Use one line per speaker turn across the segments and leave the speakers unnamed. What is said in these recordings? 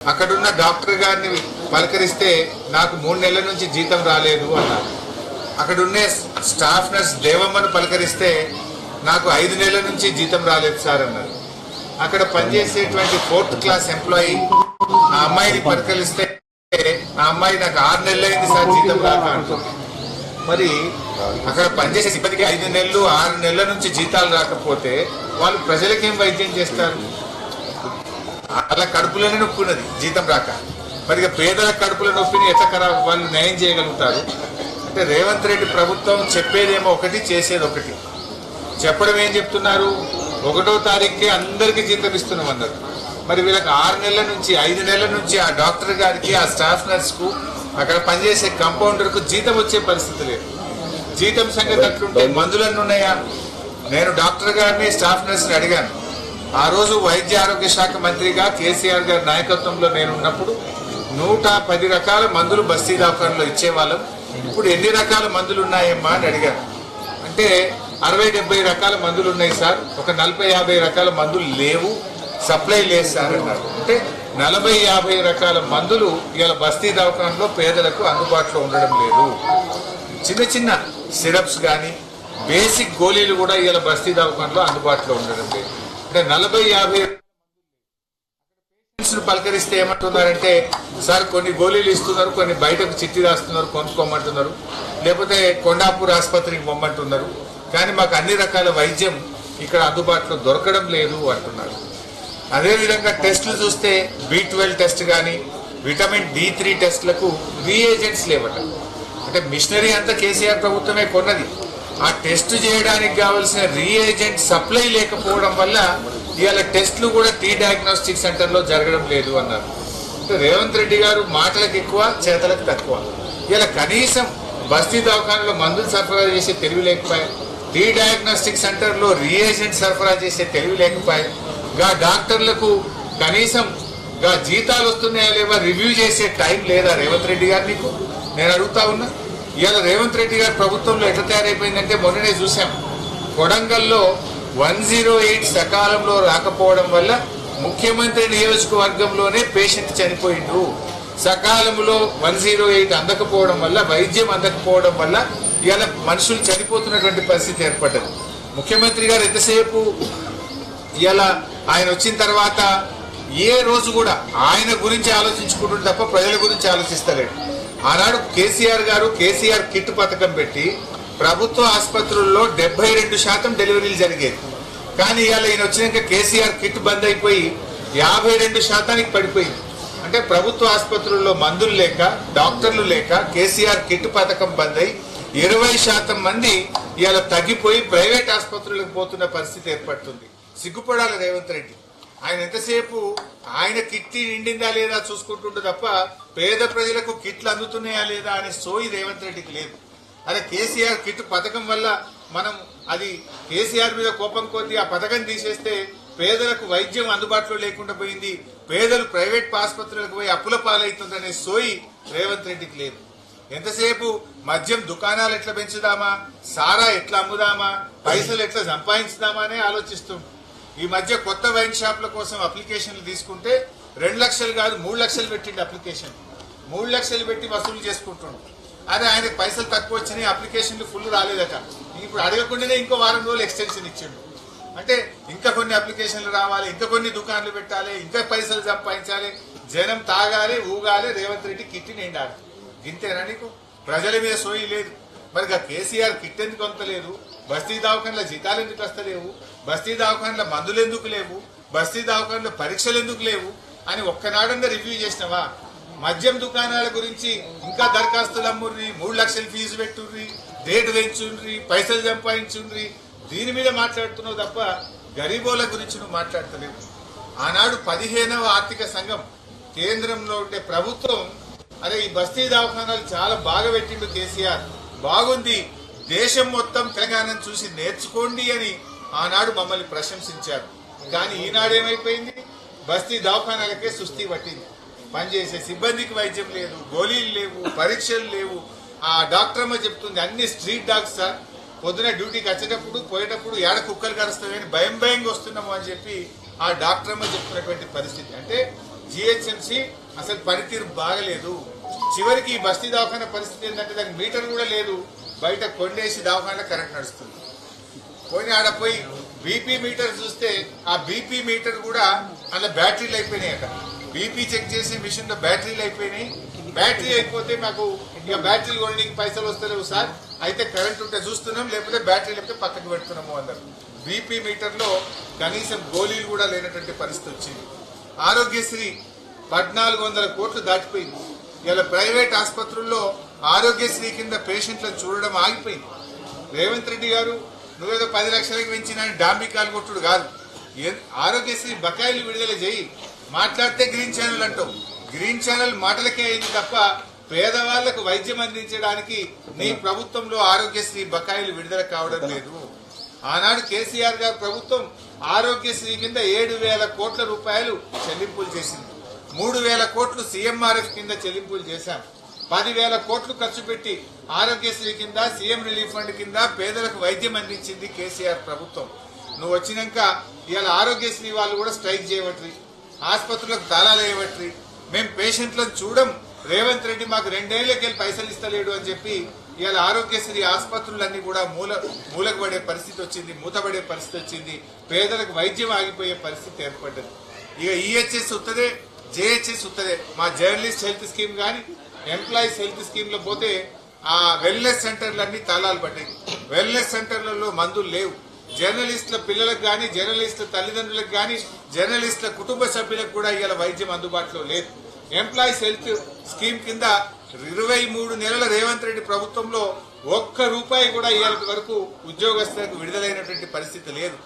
అక్కడున్న డాక్టర్ గారిని పలకరిస్తే నాకు 3 నెలల నుంచి జీతం రాలేదు అన్నారు. అక్కడున్నే స్టాఫ్ నర్స్ దేవమ్మను పలకరిస్తే నాకు 5 నెలల నుంచి జీతం రాలేదు సార్ అన్నారు. అక్కడ పనిచేసేటువంటి 4th క్లాస్ ఎంప్లాయీ ఆ అమ్మాయిని పలకరిస్తే ఆ అమ్మాయి నాకు 6 నెలలు అయింది సార్ జీతం రాక అంటుంది. మరి అక్కడ పనిచేసే సిబ్బందికి 5 నెలలు 6 నెలల నుంచి జీతాలు రాకపోతే వాళ్ళు ప్రజలకేం వైద్యం చేస్తారు? అలా కడుపులోనే నొప్పి ఉన్నది జీతం రాక. మరి పేదల కడుపుల నొప్పిని ఎట్లా వాళ్ళు న్యాయం చేయగలుగుతారు? అంటే రేవంత్ రెడ్డి ప్రభుత్వం చెప్పేదేమో ఒకటి, చేసేది ఒకటి. చెప్పడం ఏం చెప్తున్నారు? 1వ తారీఖుకి అందరికీ జీతం ఇస్తున్నామన్నారు. మరి వీళ్ళకి 6 నెలల నుంచి 5 నెలల నుంచి ఆ డాక్టర్ గారికి, ఆ స్టాఫ్ నర్స్కు, అక్కడ పనిచేసే కంపౌండర్కు జీతం వచ్చే పరిస్థితి లేదు. జీతం సంగతి అట్లుంటే మందులన్నీ ఉన్నాయా? నేను డాక్టర్ గారిని, స్టాఫ్ నర్స్ని అడిగాను. ఆ రోజు వైద్య ఆరోగ్య శాఖ మంత్రిగా కేసీఆర్ గారి నాయకత్వంలో నేను ఉన్నప్పుడు 110 రకాల మందులు బస్తీ దవాఖానలో ఇచ్చేవాళ్ళం. ఇప్పుడు ఎన్ని రకాల మందులు ఉన్నాయమ్మా అని అడిగాను. అంటే 60-70 రకాల మందులు ఉన్నాయి సార్, ఒక 40-50 రకాల మందులు లేవు, సప్లై లేదు సార్ అన్నారు. అంటే 40-50 రకాల మందులు ఇవాళ బస్తీ దవాఖానలో పేదలకు అందుబాటులో ఉండడం లేదు. చిన్న చిన్న సిరప్స్ కానీ బేసిక్ గోళీలు కూడా ఇవాళ బస్తీ దవాఖానలో అందుబాటులో ఉండడం లేదు. అంటే 40-50 పలకరిస్తే ఏమంటున్నారంటే, సార్ కొన్ని గోళీలు ఇస్తున్నారు, కొన్ని బయటకు చిట్టి రాస్తున్నారు, కొనుక్కోమంటున్నారు, లేకపోతే కొండాపూర్ ఆసుపత్రికి పొమ్మంటున్నారు, కానీ మాకు అన్ని రకాల వైద్యం ఇక్కడ అందుబాటులో దొరకడం లేదు అంటున్నారు. అదేవిధంగా టెస్టులు చూస్తే B12 టెస్ట్ కానీ విటమిన్ D3 టెస్టులకు రీఏజెంట్స్ లేవట. అంటే మిషనరీ అంతా కేసీఆర్ ప్రభుత్వమే కొన్నది. ఆ టెస్ట్ చేయడానికి కావలసిన రీఏజెంట్ సప్లై లేకపోవడం వల్ల ఇవాళ టెస్టులు కూడా టీ డయాగ్నోస్టిక్ సెంటర్లో జరగడం లేదు అన్నారు. అంటే రేవంత్ రెడ్డి గారు మాటలకు ఎక్కువ, చేతలకు తక్కువ. ఇలా కనీసం బస్తీ దవాఖానలో మందులు సరఫరా చేసే తెలివి లేకపోయాయి, టీ డయాగ్నోస్టిక్ సెంటర్లో రీఏజెంట్ సరఫరా చేసే తెలివి లేకపోయాయి, డాక్టర్లకు కనీసం జీతాలు వస్తున్నాయా లేవా రివ్యూ చేసే టైం లేదా రేవంత్ రెడ్డి గారు నీకు? నేను అడుగుతా ఉన్నా. ఇవాళ రేవంత్ రెడ్డి గారి ప్రభుత్వంలో ఎట్లా తయారైపోయిందంటే, మొన్ననే చూసాం కొడంగల్లో 108 సకాలంలో రాకపోవడం వల్ల ముఖ్యమంత్రి నియోజకవర్గంలోనే పేషెంట్ చనిపోయిండు. సకాలంలో 108 అందకపోవడం వల్ల, వైద్యం అందకపోవడం వల్ల ఇవాళ మనుషులు చనిపోతున్నటువంటి పరిస్థితి ఏర్పడ్డది. ముఖ్యమంత్రి గారు ఎంతసేపు ఇవాళ ఆయన వచ్చిన తర్వాత ఏ రోజు కూడా ఆయన గురించి ఆలోచించుకుంటుంది తప్ప ప్రజల గురించి ఆలోచిస్తలేడు. ఆనాడు కేసీఆర్ గారు కేసీఆర్ కిట్ పథకం పెట్టి ప్రభుత్వ ఆసుపత్రుల్లో 72% డెలివరీలు జరిగేది. కానీ ఇవాళ ఈయన వచ్చినాక కేసీఆర్ కిట్ బంద్ అయిపోయి 52% పడిపోయింది. అంటే ప్రభుత్వ ఆసుపత్రుల్లో మందులు లేక, డాక్టర్లు లేక కేసీఆర్ కిట్ పథకం బంద్ అయి 20% మంది ఇవాళ తగ్గిపోయి ప్రైవేట్ ఆసుపత్రులకు పోతున్న పరిస్థితి ఏర్పడుతుంది. సిగ్గుపడాలి రేవంత్ రెడ్డి. ఆయన ఎంతసేపు ఆయన కిట్టి నిండిందా లేదా చూసుకుంటుండే తప్ప పేద ప్రజలకు కిట్లు అందుతున్నాయా లేదా అనే సోయి రేవంత్ రెడ్డికి లేదు. అదే కేసీఆర్ కిట్ పథకం వల్ల మనం అది కేసీఆర్ మీద కోపం కొద్దీ ఆ పథకం తీసేస్తే పేదలకు వైద్యం అందుబాటులో లేకుండా పోయింది, పేదలు ప్రైవేట్ ఆసుపత్రులకు పోయి అప్పుల పాలవుతుందనే సోయి రేవంత్ రెడ్డికి లేదు. ఎంతసేపు మద్యం దుకాణాలు ఎట్లా పెంచుదామా, సారా ఎట్లా అమ్ముదామా, పైసలు ఎట్లా సంపాదించుదామా అనే ఆలోచిస్తుంది. ఈ మధ్య కొత్త వైన్ షాప్ల కోసం అప్లికేషన్లు తీసుకుంటే 2 లక్షలు కాదు 3 లక్షలు పెట్టిండు అప్లికేషన్. 3 లక్షలు పెట్టి వసూలు చేసుకుంటుండు. అదే ఆయనకు పైసలు తక్కువ వచ్చినాయి, అప్లికేషన్లు ఫుల్ రాలేదట. ఇప్పుడు అడగకుండానే ఇంకో వారం రోజులు ఎక్స్టెన్షన్ ఇచ్చిండు. అంటే ఇంకా కొన్ని అప్లికేషన్లు రావాలి, ఇంకా కొన్ని దుకాణాలు పెట్టాలి, ఇంకా పైసలు సంపాదించాలి, జనం తాగాలి, ఊగాలి, రేవంత్ రెడ్డి కిట్టి నిండాలి. ఇంతేనా నీకు? ప్రజల మీద సోయి లేదు. మరి కేసీఆర్ కిట్ ఎందుకు అంతలేదు? బస్తీ దవాఖానలో జీతాలు ఎందుకు వస్తలేవు? బస్తీ దవాఖానలో మందులు ఎందుకు లేవు? బస్తీ దవాఖానలో పరీక్షలు ఎందుకు లేవు అని ఒక్కనాడంగా రివ్యూ చేసినావా? మద్యం దుకాణాల గురించి ఇంకా దరఖాస్తులు అమ్ముర్రి, 3 లక్షలు ఫీజు పెట్టుర్రి, రేటు పెంచుండ్రి, పైసలు సంపాదించుండ్రి, దీని మీద మాట్లాడుతున్నావు తప్ప గరీబోల గురించి నువ్వు మాట్లాడతలేవు. ఆనాడు 15వ ఆర్థిక సంఘం కేంద్రంలో ఉండే ప్రభుత్వం అరే ఈ బస్తీ దవాఖానాలు చాలా బాగా పెట్టిండు కేసీఆర్, బాగుంది, దేశం మొత్తం తెలంగాణను చూసి నేర్చుకోండి అని ఆనాడు మమ్మల్ని ప్రశంసించారు. కానీ ఈనాడేమైపోయింది? బస్తీ దవాఖానాలకే సుస్థి పట్టింది. పనిచేసే సిబ్బందికి వైద్యం లేదు, గోళీలు లేవు, పరీక్షలు లేవు. ఆ డాక్టర్ అమ్మ చెప్తుంది అన్ని స్ట్రీట్ డాగ్స్ సార్, పొద్దున డ్యూటీకి వచ్చేటప్పుడు పోయేటప్పుడు ఏడ కుక్కలు కరుస్తాయని భయంగా వస్తున్నాము అని చెప్పి ఆ డాక్టర్ అమ్మ చెప్తున్నటువంటి పరిస్థితి. అంటే జిహెచ్ఎంసీ అసలు పనితీరు బాగలేదు. చివరికి ఈ బస్తీ దవాఖాన పరిస్థితి ఏంటంటే దానికి మీటర్ కూడా లేదు, బయట కొండేసి దవాఖాన కరెంట్ నడుస్తుంది. పోయి ఆడ పోయి బీపీ మీటర్ చూస్తే ఆ బీపీ మీటర్ కూడా అందులో బ్యాటరీలు అయిపోయినాయి. అక్కడ బీపీ చెక్ చేసే మిషన్ లో బ్యాటరీలు అయిపోయినాయి. బ్యాటరీ అయిపోతే మాకు ఇక బ్యాటరీలు కొనడానికి పైసలు వస్తలేవు సార్, అయితే కరెంట్ ఉంటే చూస్తున్నాం, లేకపోతే బ్యాటరీ లేకపోతే పక్కకు పెడుతున్నాము అన్నారు. బీపీ మీటర్ లో కనీసం గోళీలు కూడా లేనటువంటి పరిస్థితి వచ్చింది. ఆరోగ్యశ్రీ 1400 కోట్లు దాటిపోయింది. ఇలా ప్రైవేట్ ఆసుపత్రుల్లో ఆరోగ్యశ్రీ కింద పేషెంట్లను చూడడం ఆగిపోయింది. రేవంత్ రెడ్డి గారు నువ్వేదో 10 లక్షలకు పెంచిన డాంబికాలు కొట్టుడు కాదు, ఆరోగ్యశ్రీ బకాయిలు విడుదల చేయి. మాట్లాడితే గ్రీన్ ఛానల్ అంటావు, గ్రీన్ ఛానల్ మాటలకే అయింది తప్ప పేదవాళ్లకు వైద్యం అందించడానికి నీ ప్రభుత్వంలో ఆరోగ్యశ్రీ బకాయిలు విడుదల కావడం లేదు. ఆనాడు కేసీఆర్ గారు ప్రభుత్వం ఆరోగ్యశ్రీ కింద 7,000 కోట్ల రూపాయలు చెల్లింపులు చేసింది. 3,000 కోట్లు సీఎంఆర్ఎఫ్ కింద చెల్లింపులు చేశాం. 10,000 కోట్లు ఖర్చు పెట్టి ఆరోగ్యశ్రీ కింద సీఎం రిలీఫ్ ఫండ్ కింద పేదలకు వైద్యం అందించింది కేసీఆర్ ప్రభుత్వం. నువ్వు వచ్చినాక ఇవాళ ఆరోగ్యశ్రీ వాళ్ళు కూడా స్ట్రైక్ చేయబట్టి, ఆసుపత్రులకు తాళాలు వేయబట్టి, మేము పేషెంట్లను చూడం, రేవంత్ రెడ్డి మాకు 2 ఏళ్లకి వెళ్ళి పైసలు ఇస్తలేడు అని చెప్పి ఇవాళ ఆరోగ్యశ్రీ ఆసుపత్రులన్నీ కూడా మూలకు పడే పరిస్థితి వచ్చింది, మూతపడే పరిస్థితి వచ్చింది. పేదలకు వైద్యం ఆగిపోయే పరిస్థితి ఏర్పడ్డది. ఇక ఈహెచ్ఎస్ ఉత్తదే, జేహెచ్ఎస్ ఉత్తదే. మా జర్నలిస్ట్ హెల్త్ స్కీమ్ కానీ ఎంప్లాయీస్ హెల్త్ స్కీమ్ లో పోతే ఆ వెల్నెస్ సెంటర్లన్నీ తాళాలు పడ్డాయి. వెల్నెస్ సెంటర్లలో మందులు లేవు. జర్నలిస్టుల పిల్లలకు కానీ, జర్నలిస్టుల తల్లిదండ్రులకు కానీ, జర్నలిస్టుల కుటుంబ సభ్యులకు కూడా ఇవాళ వైద్యం అందుబాటులో లేదు. ఎంప్లాయీస్ హెల్త్ స్కీమ్ కింద 23 నెలల రేవంత్ రెడ్డి ప్రభుత్వంలో ₹1 కూడా ఇవాళ వరకు ఉద్యోగస్తులకు విడుదలైనటువంటి పరిస్థితి లేదు.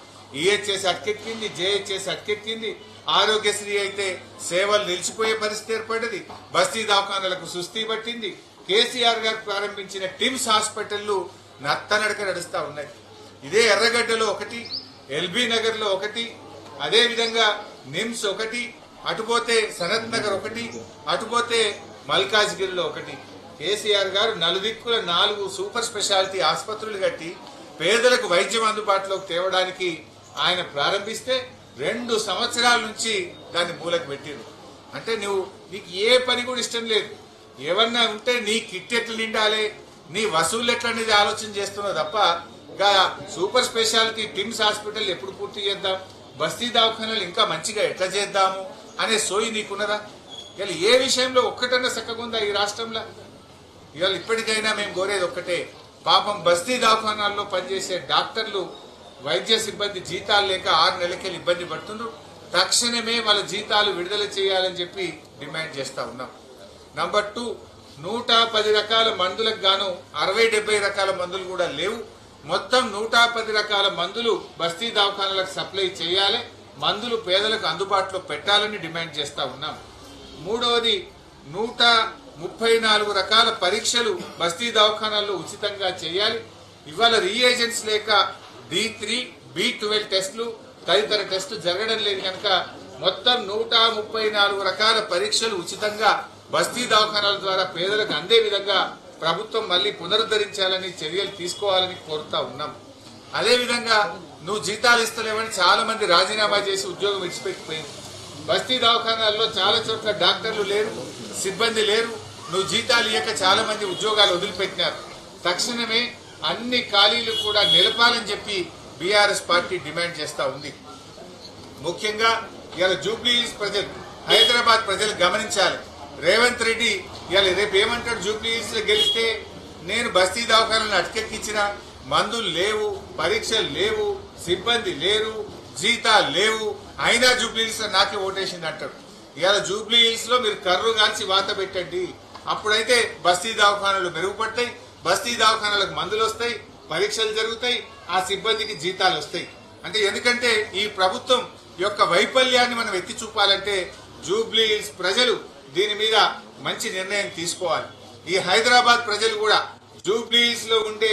ఈహెచ్ఎస్ అటకెక్కింది, జేహెచ్ఎస్ అటకెక్కింది. ఆరోగ్యశ్రీ అయితే సేవలు నిలిచిపోయే పరిస్థితి ఏర్పడ్డది. బస్తీ దవాఖానాలకు సుస్థి పట్టింది. కేసీఆర్ గారు ప్రారంభించిన టిమ్స్ హాస్పిటళ్లు నత్తనడక నడుస్తా ఉన్నాయి. ఇదే ఎర్రగడ్డలో ఒకటి, ఎల్బీ నగర్ లో ఒకటి, అదే విధంగా నిమ్స్ ఒకటి, అటుపోతే సనత్ నగర్ ఒకటి, అటుపోతే మల్కాజ్గిరిలో ఒకటి. కేసీఆర్ గారు నలుదిక్కుల 4 సూపర్ స్పెషాలిటీ ఆసుపత్రులు కట్టి పేదలకు వైద్యం అందుబాటులోకి తేవడానికి ఆయన ప్రారంభిస్తే 2 సంవత్సరాల నుంచి దాన్ని మూలకు పెట్టిరు. అంటే నీకు ఏ పని కూడా ఇష్టం లేదు. ఏమన్నా ఉంటే నీ కిట్ ఎట్లా నిండాలి, నీ వసూలు ఎట్లా అనేది ఆలోచన చేస్తున్నావు తప్ప ఇంకా సూపర్ స్పెషాలిటీ టిమ్స్ హాస్పిటల్ ఎప్పుడు పూర్తి చేద్దాం, బస్తీ దవాఖానాలు ఇంకా మంచిగా ఎట్లా చేద్దాము అనే సోయి నీకున్నదా? ఇవాళ ఏ విషయంలో ఒక్కటన్నా చక్కగుందా ఈ రాష్ట్రంలో? ఇవాళ ఇప్పటికైనా మేము కోరేది ఒక్కటే, పాపం బస్తీ దవాఖానాల్లో పనిచేసే డాక్టర్లు, వైద్య సిబ్బంది జీతాలు లేక 6 నెలలకెళ్ళి ఇబ్బంది పడుతున్నారు. తక్షణమే వాళ్ళ జీతాలు విడుదల చేయాలని చెప్పి డిమాండ్ చేస్తా ఉన్నాం. నంబర్ 2, 110 రకాల మందులకు గాను 60-70 రకాల మందులు కూడా లేవు. మొత్తం 110 రకాల మందులు బస్తీ దవాఖానాలకు సప్లై చేయాలి, మందులు పేదలకు అందుబాటులో పెట్టాలని డిమాండ్ చేస్తా ఉన్నాం. 3వది 134 రకాల పరీక్షలు బస్తీ దవాఖానాల్లో ఉచితంగా చేయాలి. ఇవాళ రీఏజెంట్స్ లేక D3, B12 టెస్టులు తదితర టెస్టులు జరగడం లేదు కనుక మొత్తం 134 రకాల పరీక్షలు ఉచితంగా బస్తీ దవాఖానాల ద్వారా పేదలకు అందే విధంగా ప్రభుత్వం మళ్ళీ పునరుద్ధరించాలని చర్యలు తీసుకోవాలని కోరుతా ఉన్నాం. అదేవిధంగా నువ్వు జీతాలు ఇస్తలేవని చాలా మంది రాజీనామా చేసి ఉద్యోగం విడిచిపెట్టిపోయింది. బస్తీ దవాఖానాల్లో చాలా చోట్ల డాక్టర్లు లేరు, సిబ్బంది లేరు. నువ్వు జీతాలు ఇయ్యక చాలా మంది ఉద్యోగాలు వదిలిపెట్టినారు. తక్షణమే అన్ని ఖాళీలు కూడా నిలపాలని చెప్పి బీఆర్ఎస్ పార్టీ డిమాండ్ చేస్తా ఉంది. ముఖ్యంగా ఇవాళ జూబ్లీహిల్స్ ప్రజలు, హైదరాబాద్ ప్రజలు గమనించాలి. రేవంత్ రెడ్డి ఇవాళ రేపు ఏమంటాడు, జూబ్లీహిల్స్ గెలిస్తే నేను బస్తీ దవాఖానాలను అటకెక్కించిన, మందులు లేవు, పరీక్షలు లేవు, సిబ్బంది లేరు, జీతాలు లేవు, అయినా జూబ్లీహిల్స్ నాకే ఓటేసింది అంటాడు. ఇవాళ జూబ్లీహిల్స్ లో మీరు కర్రు కాల్చి వాత పెట్టండి, అప్పుడైతే బస్తీ దవాఖానాలు మెరుగుపడతాయి, బస్తీ దవాఖానాలకు మందులు వస్తాయి, పరీక్షలు జరుగుతాయి, ఆ సిబ్బందికి జీతాలు వస్తాయి. అంటే ఎందుకంటే ఈ ప్రభుత్వం యొక్క వైఫల్యాన్ని మనం ఎత్తి చూపాలంటే జూబ్లీహిల్స్ ప్రజలు దీని మీద మంచి నిర్ణయం తీసుకోవాలి. ఈ హైదరాబాద్ ప్రజలు కూడా జూబ్లీహిల్స్ లో ఉండే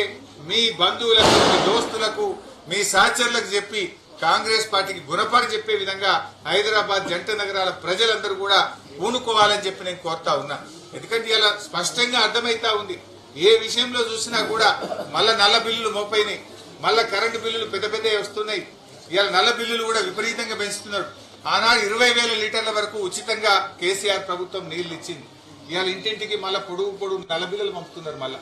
మీ బంధువులకు, మీ దోస్తులకు, మీ సహచరులకు చెప్పి కాంగ్రెస్ పార్టీకి గుణపాఠం చెప్పే విధంగా హైదరాబాద్ జంట నగరాల ప్రజలందరూ కూడా పూనుకోవాలని చెప్పి నేను కోరుతా ఉన్నా. ఎందుకంటే ఇలా స్పష్టంగా అర్థమైతా ఉంది, ఏ విషయంలో చూసినా కూడా మళ్ళా నల్ల బిల్లులు మోపైనాయి, మళ్ళా కరెంటు బిల్లులు పెద్ద పెద్ద వస్తున్నాయి. ఇవాళ నల్ల బిల్లులు కూడా విపరీతంగా పెంచుతున్నారు. ఆనాడు 20,000 లీటర్ల వరకు ఉచితంగా కేసీఆర్ ప్రభుత్వం నీళ్లు ఇచ్చింది. ఇవాళ ఇంటింటికి మళ్ళా పొడుగు నల్ల బిల్లులు పంపుతున్నారు, మళ్ళా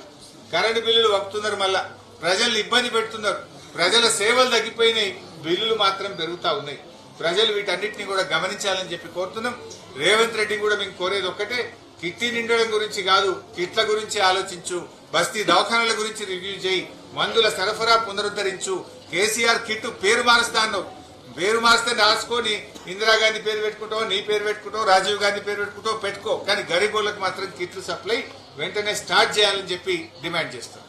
కరెంటు బిల్లులు పంపుతున్నారు, మళ్ళా ప్రజలు ఇబ్బంది పెడుతున్నారు. ప్రజల సేవలు తగ్గిపోయినాయి, బిల్లులు మాత్రం పెరుగుతా ఉన్నాయి. ప్రజలు వీటన్నిటిని కూడా గమనించాలని చెప్పి కోరుతున్నాం. రేవంత్ రెడ్డి కూడా మేము కోరేది ఒక్కటే, కిట్టి నిండడం గురించి కాదు, కిట్ల గురించి ఆలోచించు, బస్తీ దవాఖానాల గురించి రివ్యూ చేయి, మందుల సరఫరా పునరుద్ధరించు. కేసీఆర్ కిట్టు పేరు మారుస్తా అన్నావు, పేరు మారిస్తే రాసుకొని ఇందిరాగాంధీ పేరు పెట్టుకుంటావు, నీ పేరు పెట్టుకుంటావు, రాజీవ్ గాంధీ పేరు పెట్టుకుంటావు, పెట్టుకో. కానీ గరీబులకు మాత్రం కిట్లు సప్లై వెంటనే స్టార్ట్ చేయాలని చెప్పి డిమాండ్ చేస్తాం.